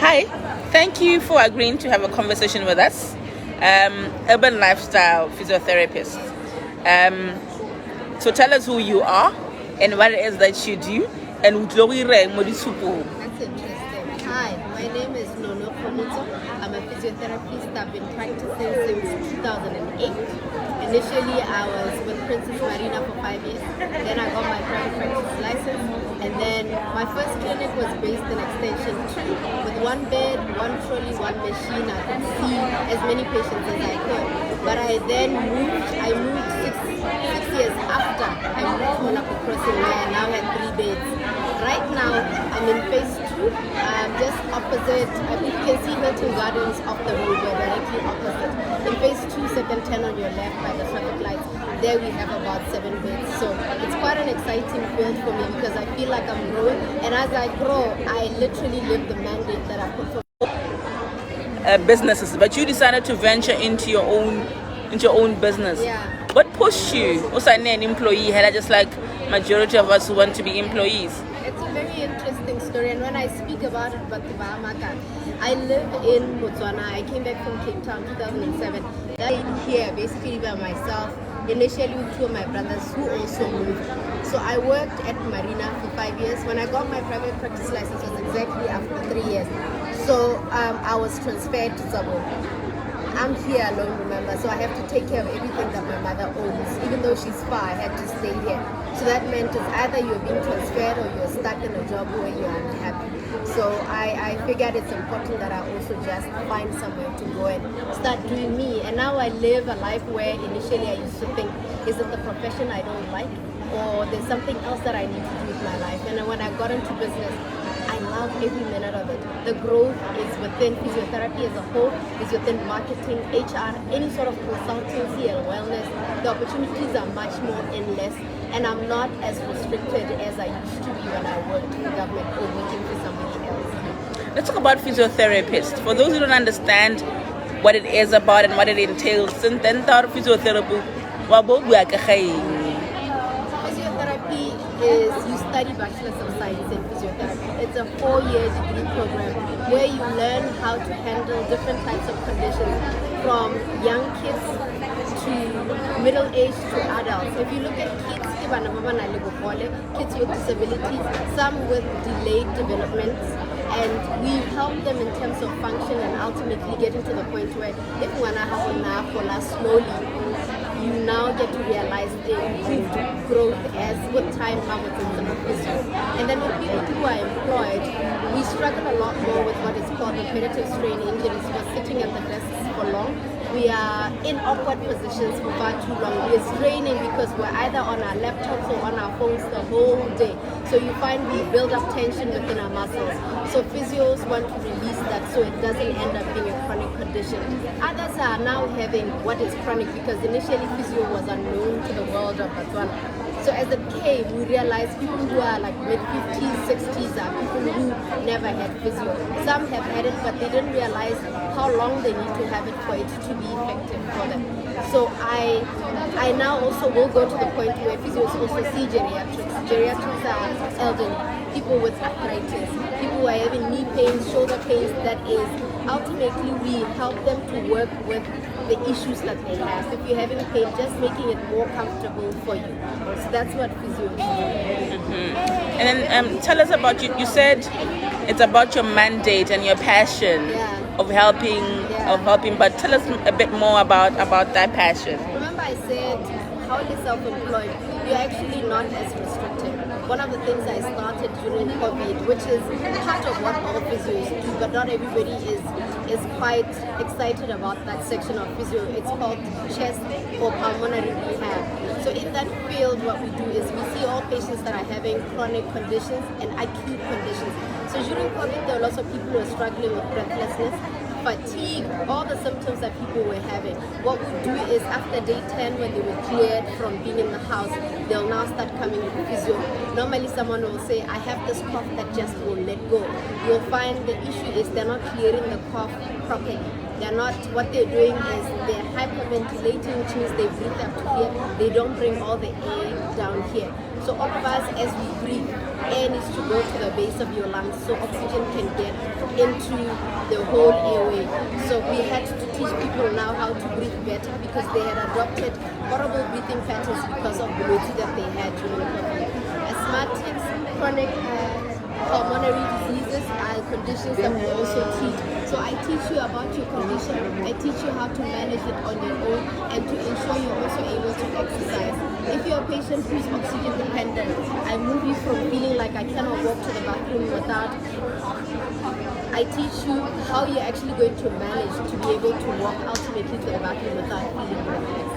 Hi, thank you for agreeing to have a conversation with us. Urban Lifestyle Physiotherapist. So tell us who you are and what it is that you do. And That's interesting. Hi, my name is Nono Kgomotso. I'm a physiotherapist. I've been practicing since 2008. Initially, I was with Princess Marina for 5 years. Then I got my private practice license. And then my first clinic was based in Extension 2 with one bed, one trolley, one machine. I could see as many patients as I could. But I moved six years after I moved to Nono Kgomotso, where I now had 3 beds. Right now, I'm in phase 2, just opposite. You can see Hilton Gardens off the road, we're directly opposite. In phase 2, second 10 on your left by the traffic lights, there we have about 7 beds. So it's quite an exciting field for me because I feel like I'm growing. And as I grow, I literally live the mandate that I put for businesses, but you decided to venture into your own business. Yeah. What pushed you? Also, an employee, had I just like majority of us who want to be employees. It's a very interesting story, and when I speak about it, I live in Botswana. I came back from Cape Town 2007. I'm here basically by myself, initially with 2 of my brothers who also moved. So I worked at Marina for 5 years. When I got my private practice license, it was exactly after 3 years. So I was transferred to Sabo. I'm here alone, remember, so I have to take care of everything that my mother owns. Even though she's far, I had to stay here. So that meant it's either you're being transferred or you're stuck in a job where you're unhappy. So I figured it's important that I also just find somewhere to go and start doing me. And now I live a life where initially I used to think, is it the profession I don't like? Or there's something else that I need to do with my life? And then when I got into business, I love every minute of it. The growth is within physiotherapy as a whole, is within marketing, HR, any sort of consultancy and wellness. The opportunities are much more endless, and I'm not as restricted as I used to be when I worked in government or working for somebody else. Let's talk about physiotherapists. For those who don't understand what it is about and what it entails, since then physiotherapy, physiotherapy is you study Bachelor of Science in Physiotherapy. It's a 4-year degree program where you learn how to handle different types of conditions from young kids to middle age to adults. If you look at kids with disabilities, some with delayed developments, and we help them in terms of function and ultimately getting to the point where if one have slowly, you now get to realize the improved growth as with time comes in the physio. And then with people who are employed, we struggle a lot more with what is called repetitive strain injuries. We're sitting at the desks for long. We are in awkward positions for far too long. We're straining because we're either on our laptops or on our phones the whole day. So you find we build up tension within our muscles. So physios want to release that so it doesn't end up being a chronic condition. Others are now having what is chronic because initially physio was unknown to the world of Botswana. So as it came, we realized people who are like mid-50s, 60s are people who never had physio. Some have had it, but they didn't realize how long they need to have it for it to be effective for them. So I now also will go to the point where physios also see geriatrics. Geriatrics are elderly, people with arthritis, people who are having knee pains, shoulder pains. That is, ultimately we help them to work with the issues that they have. If you're having pain, just making it more comfortable for you. So that's what physio is. And then tell us about you said it's about your mandate and your passion of helping, but tell us a bit more about that passion. Remember I said how you're self-employed, you're actually not as restricted. One of the things I started during COVID, which is part of what all physios do, but not everybody is quite excited about that section of physio. It's called chest or pulmonary rehab. So in that field, what we do is we see all patients that are having chronic conditions and acute conditions. So during COVID, there were lots of people who were struggling with breathlessness, fatigue, all the symptoms that people were having. What we do is after day 10, when they were cleared from being in the house, they'll now start coming to physio. Normally someone will say, I have this cough that just won't let go. You'll find the issue is they're not clearing the cough properly. They're not, what they're doing is they're hyperventilating, which means they breathe up to here. They don't bring all the air down here. So all of us, as we breathe, air needs to go to the base of your lungs so oxygen can get into the whole airway. So we had to teach people now how to breathe better because they had adopted horrible breathing patterns because of the routine that they had during COVID. Asthmatics, chronic pulmonary diseases are conditions that we also treat. So I teach you about your condition, I teach you how to manage it on your own and to ensure you're also able to exercise. If you're a patient who's oxygen dependent, I move you from feeling like I cannot walk to the bathroom without. I teach you how you're actually going to manage to be able to walk ultimately to the bathroom without feeling breathless.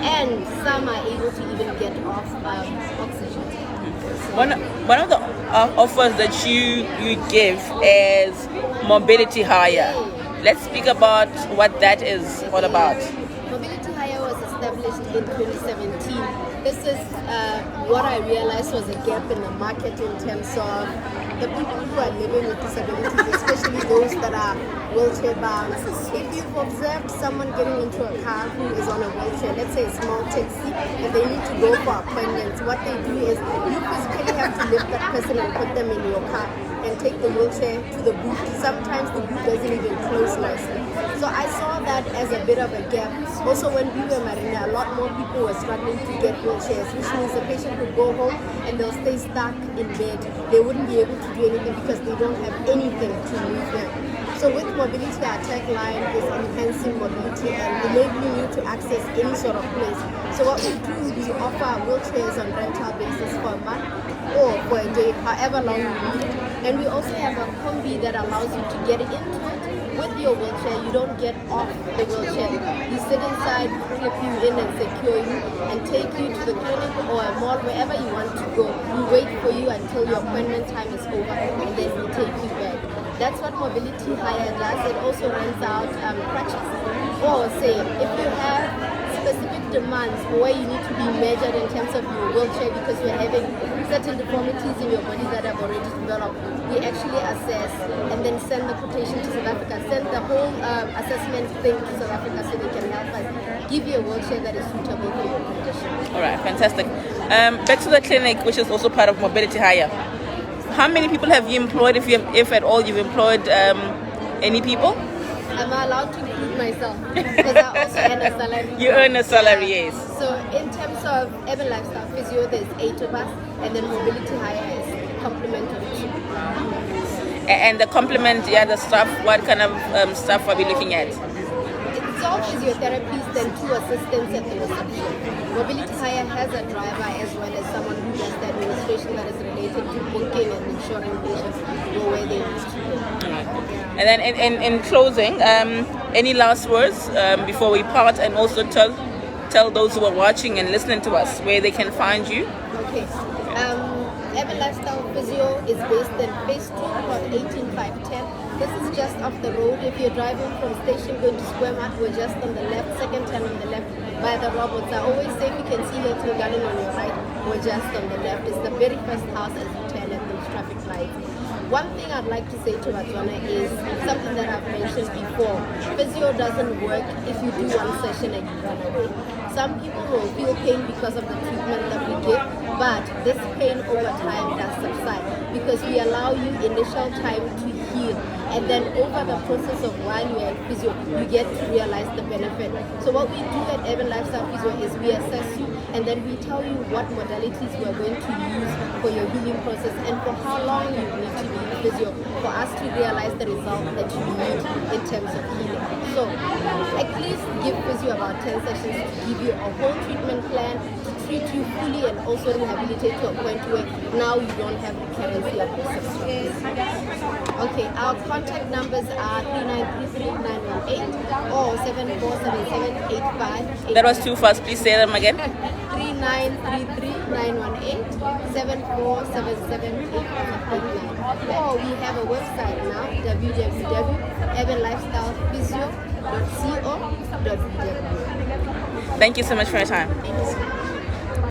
And some are able to even get off oxygen. One of the offers that you give is mobility hire. Let's speak about what that is all about. Mobility hire was established in 2017. This is what I realized was a gap in the market in terms of the people who are living with disabilities, especially those that are wheelchair bound. If you've observed someone getting into a car who is on a wheelchair, let's say a small taxi, and they need to go for appointments, what they do is you physically have to lift that person and put them in your car and take the wheelchair to the boot. Sometimes the boot doesn't even close nicely. So I saw that as a bit of a gap. Also when we were Marina, a lot more people were struggling to get wheelchairs, which means the patient would go home and they'll stay stuck in bed. They wouldn't be able to do anything because they don't have anything to move them. So with mobility, our tagline is enhancing mobility and enabling you to access any sort of place. So what we do is we offer wheelchairs on rental basis for a month or for a day, however long you need. And we also have a combi that allows you to get into it with your wheelchair. You don't get off the wheelchair. You sit inside, clip you in and secure you and take you to the clinic or a mall, wherever you want to go. We wait for you until your appointment time is over and then we take you back. That's what mobility hire does. It also rents out crutches. Or say, if you have specific demands where you need to be measured in terms of your wheelchair because you're having certain deformities in your body that have already developed, we actually assess and then send the quotation to South Africa, send the whole assessment thing to South Africa so they can help us give you a wheelchair that is suitable for your condition. All right, fantastic. Back to the clinic, which is also part of mobility hire. How many people have you employed, if at all you've employed any people? Am I allowed to include myself? Because I also earn a salary. You earn a salary, yes. So in terms of UrbanLifestyle Physio, there's 8 of us, and then mobility hire is complementary. And the complement, the staff, what kind of staff are we looking at? It's all physiotherapists and 2 assistants at the reception. Mobility hire has a driver as well as someone who does the administration that is related to booking and ensuring patients go where they need to go. And then in closing, any last words before we part, and also tell those who are watching and listening to us where they can find you? Okay. UrbanLifestyle Physio is based in Phase 2, plot 18510. This is just off the road. If you're driving from station going to Square Mart, we're just on the left, second turn on the left by the robots. I always say you can see Hilton Garden on your right, we're just on the left. It's the very first house as you turn at those traffic lights. One thing I'd like to say to Batswana is something that I've mentioned before. Physio doesn't work if you do one session and you run away. Some people will feel pain because of the treatment that we give, but this pain over time does subside because we allow you initial time to heal, and then over the process of while you are in physio, you get to realize the benefit. So what we do at UrbanLifestyle Physio is we assess you and then we tell you what modalities we are going to use for your healing process and for how long you need to be in physio for us to realize the result that you need in terms of healing. So at least give physio about 10 sessions to give you a whole treatment plan, to treat you fully and also rehabilitate to a point where now you don't have the currency of your substance. Okay, our contact numbers are 3933-918 or 747785. That was too fast. Please say them again. 3933-918 747785. Or we have a website now, www.urbanlifestylephysio.co.bw. Thank you so much for your time. Thank you so much.